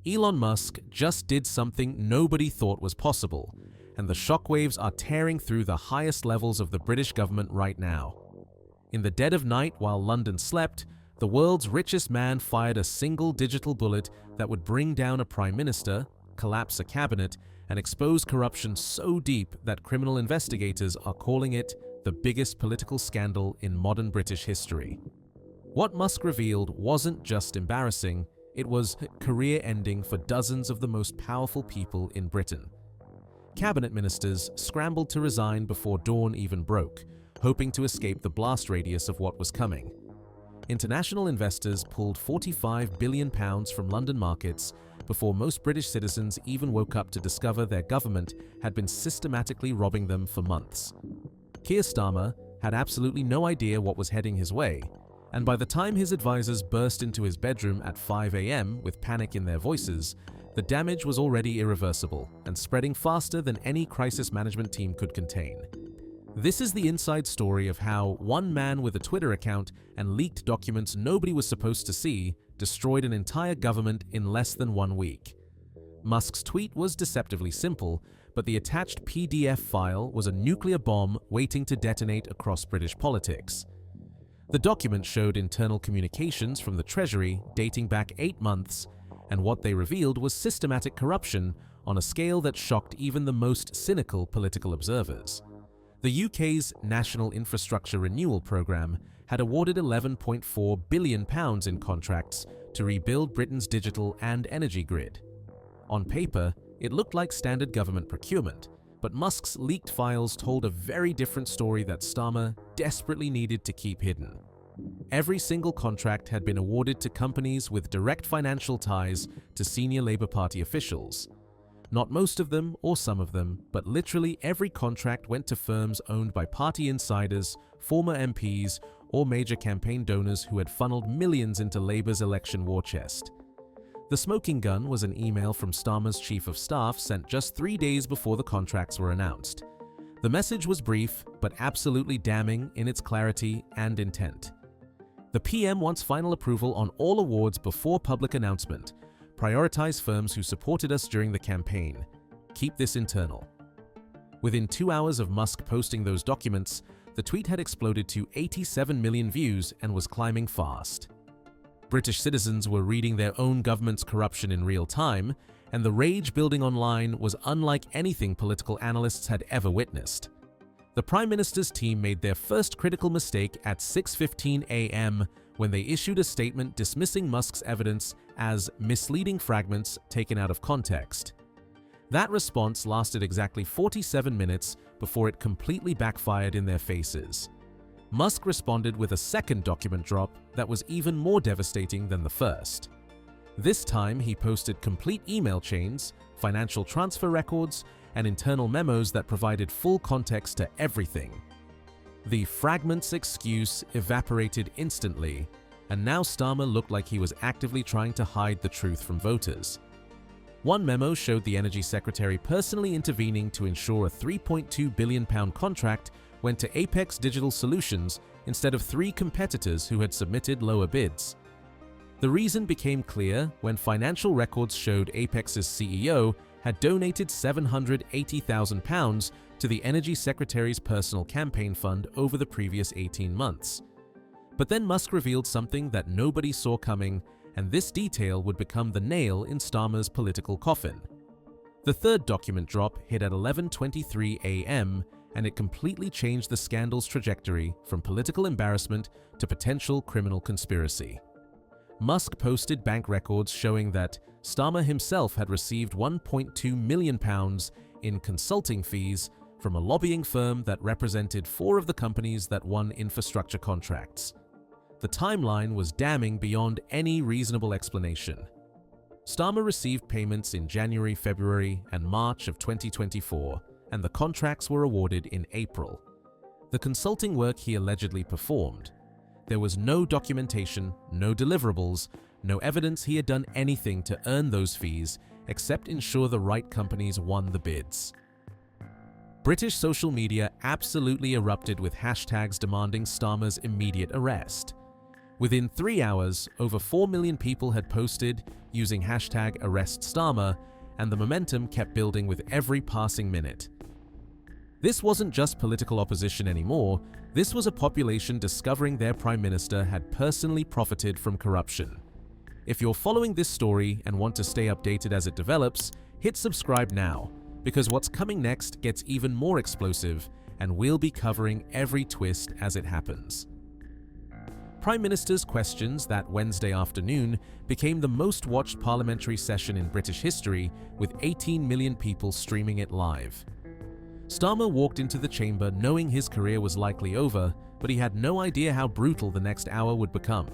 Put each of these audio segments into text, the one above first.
Elon Musk just did something nobody thought was possible, and the shockwaves are tearing through the highest levels of the British government right now. In the dead of night while London slept, the world's richest man fired a single digital bullet that would bring down a prime minister, collapse a cabinet, and expose corruption so deep that criminal investigators are calling it the biggest political scandal in modern British history. What Musk revealed wasn't just embarrassing, it was career-ending for dozens of the most powerful people in Britain. Cabinet ministers scrambled to resign before dawn even broke, hoping to escape the blast radius of what was coming. International investors pulled £45 billion from London markets before most British citizens even woke up to discover their government had been systematically robbing them for months. Keir Starmer had absolutely no idea what was heading his way, and by the time his advisors burst into his bedroom at 5 a.m. with panic in their voices, the damage was already irreversible and spreading faster than any crisis management team could contain. This is the inside story of how one man with a Twitter account and leaked documents nobody was supposed to see destroyed an entire government in less than 1 week. Musk's tweet was deceptively simple, but the attached PDF file was a nuclear bomb waiting to detonate across British politics. The document showed internal communications from the Treasury dating back 8 months, and what they revealed was systematic corruption on a scale that shocked even the most cynical political observers. The UK's National Infrastructure Renewal Programme had awarded £11.4 billion in contracts to rebuild Britain's digital and energy grid. On paper, it looked like standard government procurement, but Musk's leaked files told a very different story that Starmer desperately needed to keep hidden. Every single contract had been awarded to companies with direct financial ties to senior Labour Party officials. Not most of them or some of them, but literally every contract went to firms owned by party insiders, former MPs, or major campaign donors who had funneled millions into Labour's election war chest. The smoking gun was an email from Starmer's chief of staff sent just 3 days before the contracts were announced. The message was brief, but absolutely damning in its clarity and intent. The PM wants final approval on all awards before public announcement. Prioritize firms who supported us during the campaign. Keep this internal. Within 2 hours of Musk posting those documents, the tweet had exploded to 87 million views and was climbing fast. British citizens were reading their own government's corruption in real time, and the rage building online was unlike anything political analysts had ever witnessed. The Prime Minister's team made their first critical mistake at 6:15 a.m. when they issued a statement dismissing Musk's evidence as misleading fragments taken out of context. That response lasted exactly 47 minutes before it completely backfired in their faces. Musk responded with a second document drop that was even more devastating than the first. This time, he posted complete email chains, financial transfer records, and internal memos that provided full context to everything. The fragments excuse evaporated instantly, and now Starmer looked like he was actively trying to hide the truth from voters. One memo showed the Energy Secretary personally intervening to ensure a £3.2 billion contract went to Apex Digital Solutions instead of 3 competitors who had submitted lower bids. The reason became clear when financial records showed Apex's CEO had donated £780,000 to the Energy Secretary's personal campaign fund over the previous 18 months. But then Musk revealed something that nobody saw coming, and this detail would become the nail in Starmer's political coffin. The third document drop hit at 11:23 a.m., and it completely changed the scandal's trajectory from political embarrassment to potential criminal conspiracy. Musk posted bank records showing that Starmer himself had received £1.2 million in consulting fees from a lobbying firm that represented 4 of the companies that won infrastructure contracts. The timeline was damning beyond any reasonable explanation. Starmer received payments in January, February, and March of 2024, and the contracts were awarded in April. The consulting work he allegedly performed. There was no documentation, no deliverables, no evidence he had done anything to earn those fees except ensure the right companies won the bids. British social media absolutely erupted with hashtags demanding Starmer's immediate arrest. Within 3 hours, over 4 million people had posted using hashtag #ArrestStarmer, and the momentum kept building with every passing minute. This wasn't just political opposition anymore, this was a population discovering their prime minister had personally profited from corruption. If you're following this story and want to stay updated as it develops, hit subscribe now, because what's coming next gets even more explosive, and we'll be covering every twist as it happens. Prime Minister's Questions that Wednesday afternoon became the most watched parliamentary session in British history, with 18 million people streaming it live. Starmer walked into the chamber knowing his career was likely over, but he had no idea how brutal the next hour would become.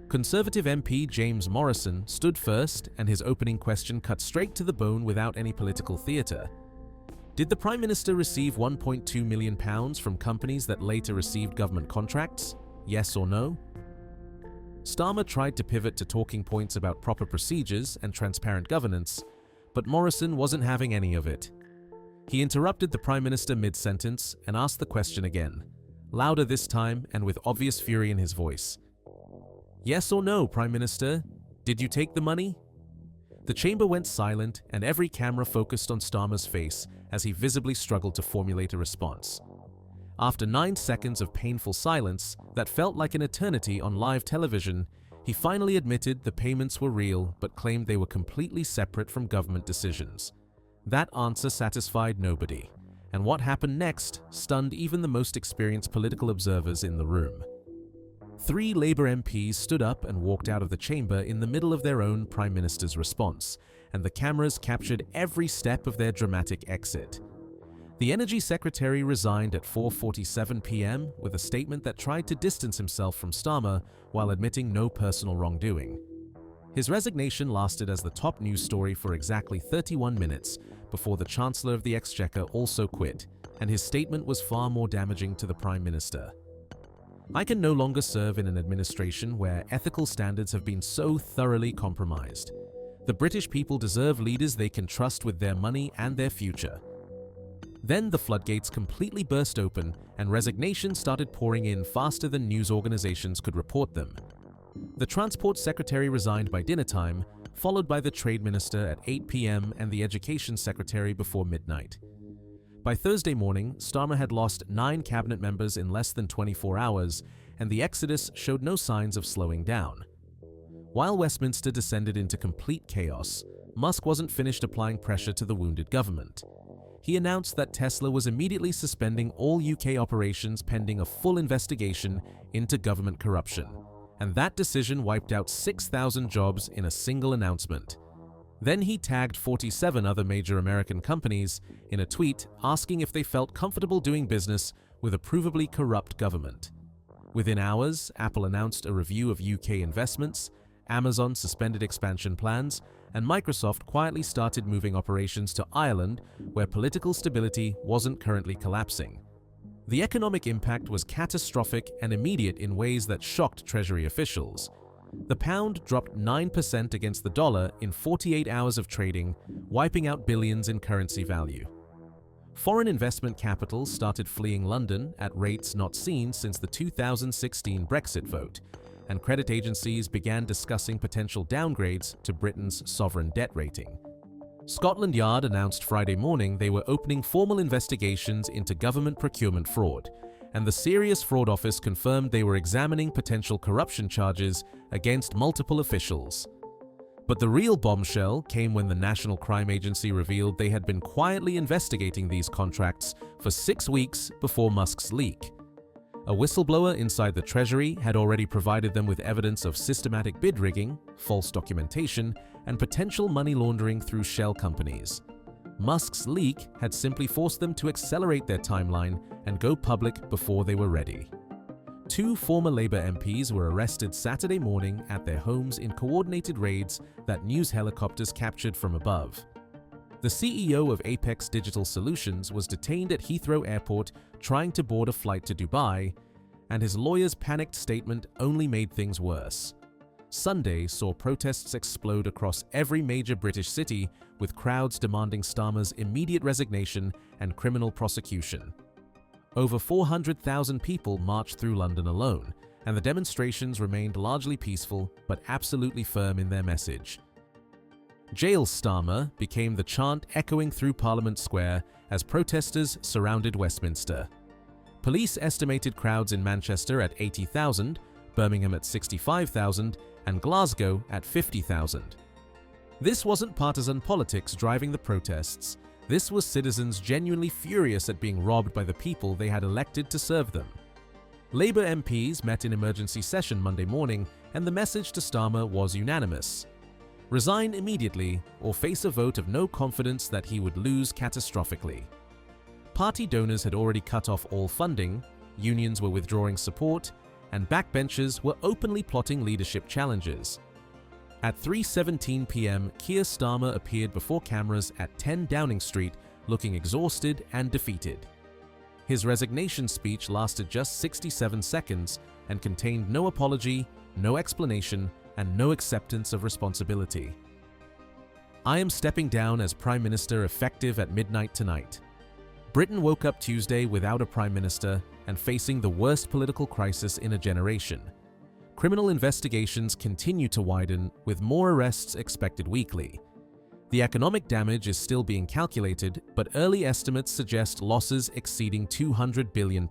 Conservative MP James Morrison stood first, and his opening question cut straight to the bone without any political theatre. Did the Prime Minister receive £1.2 million from companies that later received government contracts? Yes or no? Starmer tried to pivot to talking points about proper procedures and transparent governance, but Morrison wasn't having any of it. He interrupted the Prime Minister mid-sentence and asked the question again, louder this time and with obvious fury in his voice. Yes or no, Prime Minister? Did you take the money? The chamber went silent and every camera focused on Starmer's face as he visibly struggled to formulate a response. After 9 seconds of painful silence that felt like an eternity on live television, he finally admitted the payments were real but claimed they were completely separate from government decisions. That answer satisfied nobody, and what happened next stunned even the most experienced political observers in the room. 3 Labour MPs stood up and walked out of the chamber in the middle of their own Prime Minister's response, and the cameras captured every step of their dramatic exit. The Energy Secretary resigned at 4:47 p.m. with a statement that tried to distance himself from Starmer while admitting no personal wrongdoing. His resignation lasted as the top news story for exactly 31 minutes before the Chancellor of the Exchequer also quit, and his statement was far more damaging to the Prime Minister. I can no longer serve in an administration where ethical standards have been so thoroughly compromised. The British people deserve leaders they can trust with their money and their future. Then the floodgates completely burst open and resignations started pouring in faster than news organizations could report them. The Transport Secretary resigned by dinner time, followed by the Trade Minister at 8 p.m. and the Education Secretary before midnight. By Thursday morning, Starmer had lost 9 cabinet members in less than 24 hours, and the exodus showed no signs of slowing down. While Westminster descended into complete chaos, Musk wasn't finished applying pressure to the wounded government. He announced that Tesla was immediately suspending all UK operations pending a full investigation into government corruption, and that decision wiped out 6,000 jobs in a single announcement. Then he tagged 47 other major American companies in a tweet asking if they felt comfortable doing business with a provably corrupt government. Within hours, Apple announced a review of UK investments, Amazon suspended expansion plans, and Microsoft quietly started moving operations to Ireland, where political stability wasn't currently collapsing. The economic impact was catastrophic and immediate in ways that shocked Treasury officials. The pound dropped 9% against the dollar in 48 hours of trading, wiping out billions in currency value. Foreign investment capital started fleeing London at rates not seen since the 2016 Brexit vote, and credit agencies began discussing potential downgrades to Britain's sovereign debt rating. Scotland Yard announced Friday morning they were opening formal investigations into government procurement fraud, and the Serious Fraud Office confirmed they were examining potential corruption charges against multiple officials. But the real bombshell came when the National Crime Agency revealed they had been quietly investigating these contracts for 6 weeks before Musk's leak. A whistleblower inside the Treasury had already provided them with evidence of systematic bid rigging, false documentation, and potential money laundering through shell companies. Musk's leak had simply forced them to accelerate their timeline and go public before they were ready. 2 former Labour MPs were arrested Saturday morning at their homes in coordinated raids that news helicopters captured from above. The CEO of Apex Digital Solutions was detained at Heathrow Airport trying to board a flight to Dubai, and his lawyer's panicked statement only made things worse. Sunday saw protests explode across every major British city, with crowds demanding Starmer's immediate resignation and criminal prosecution. Over 400,000 people marched through London alone, and the demonstrations remained largely peaceful but absolutely firm in their message. "Jail Starmer" became the chant echoing through Parliament Square as protesters surrounded Westminster. Police estimated crowds in Manchester at 80,000, Birmingham at 65,000, and Glasgow at 50,000. This wasn't partisan politics driving the protests. This was citizens genuinely furious at being robbed by the people they had elected to serve them. Labour MPs met in emergency session Monday morning, and the message to Starmer was unanimous: resign immediately or face a vote of no confidence that he would lose catastrophically. Party donors had already cut off all funding, unions were withdrawing support, and backbenchers were openly plotting leadership challenges. At 3:17 p.m., Keir Starmer appeared before cameras at 10 Downing Street looking exhausted and defeated. His resignation speech lasted just 67 seconds and contained no apology, no explanation, and no acceptance of responsibility. "I am stepping down as Prime Minister effective at midnight tonight." Britain woke up Tuesday without a Prime Minister and facing the worst political crisis in a generation. Criminal investigations continue to widen, with more arrests expected weekly. The economic damage is still being calculated, but early estimates suggest losses exceeding £200 billion.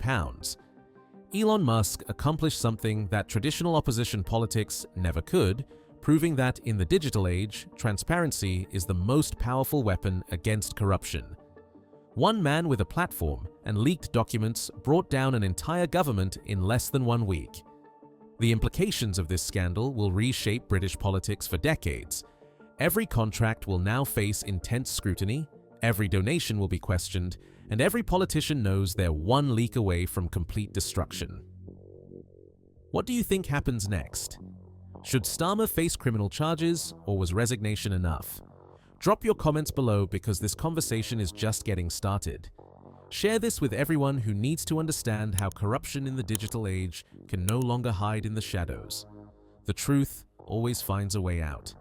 Elon Musk accomplished something that traditional opposition politics never could, proving that in the digital age, transparency is the most powerful weapon against corruption. One man with a platform and leaked documents brought down an entire government in less than 1 week. The implications of this scandal will reshape British politics for decades. Every contract will now face intense scrutiny, every donation will be questioned, and every politician knows they're one leak away from complete destruction. What do you think happens next? Should Starmer face criminal charges, or was resignation enough? Drop your comments below because this conversation is just getting started. Share this with everyone who needs to understand how corruption in the digital age can no longer hide in the shadows. The truth always finds a way out.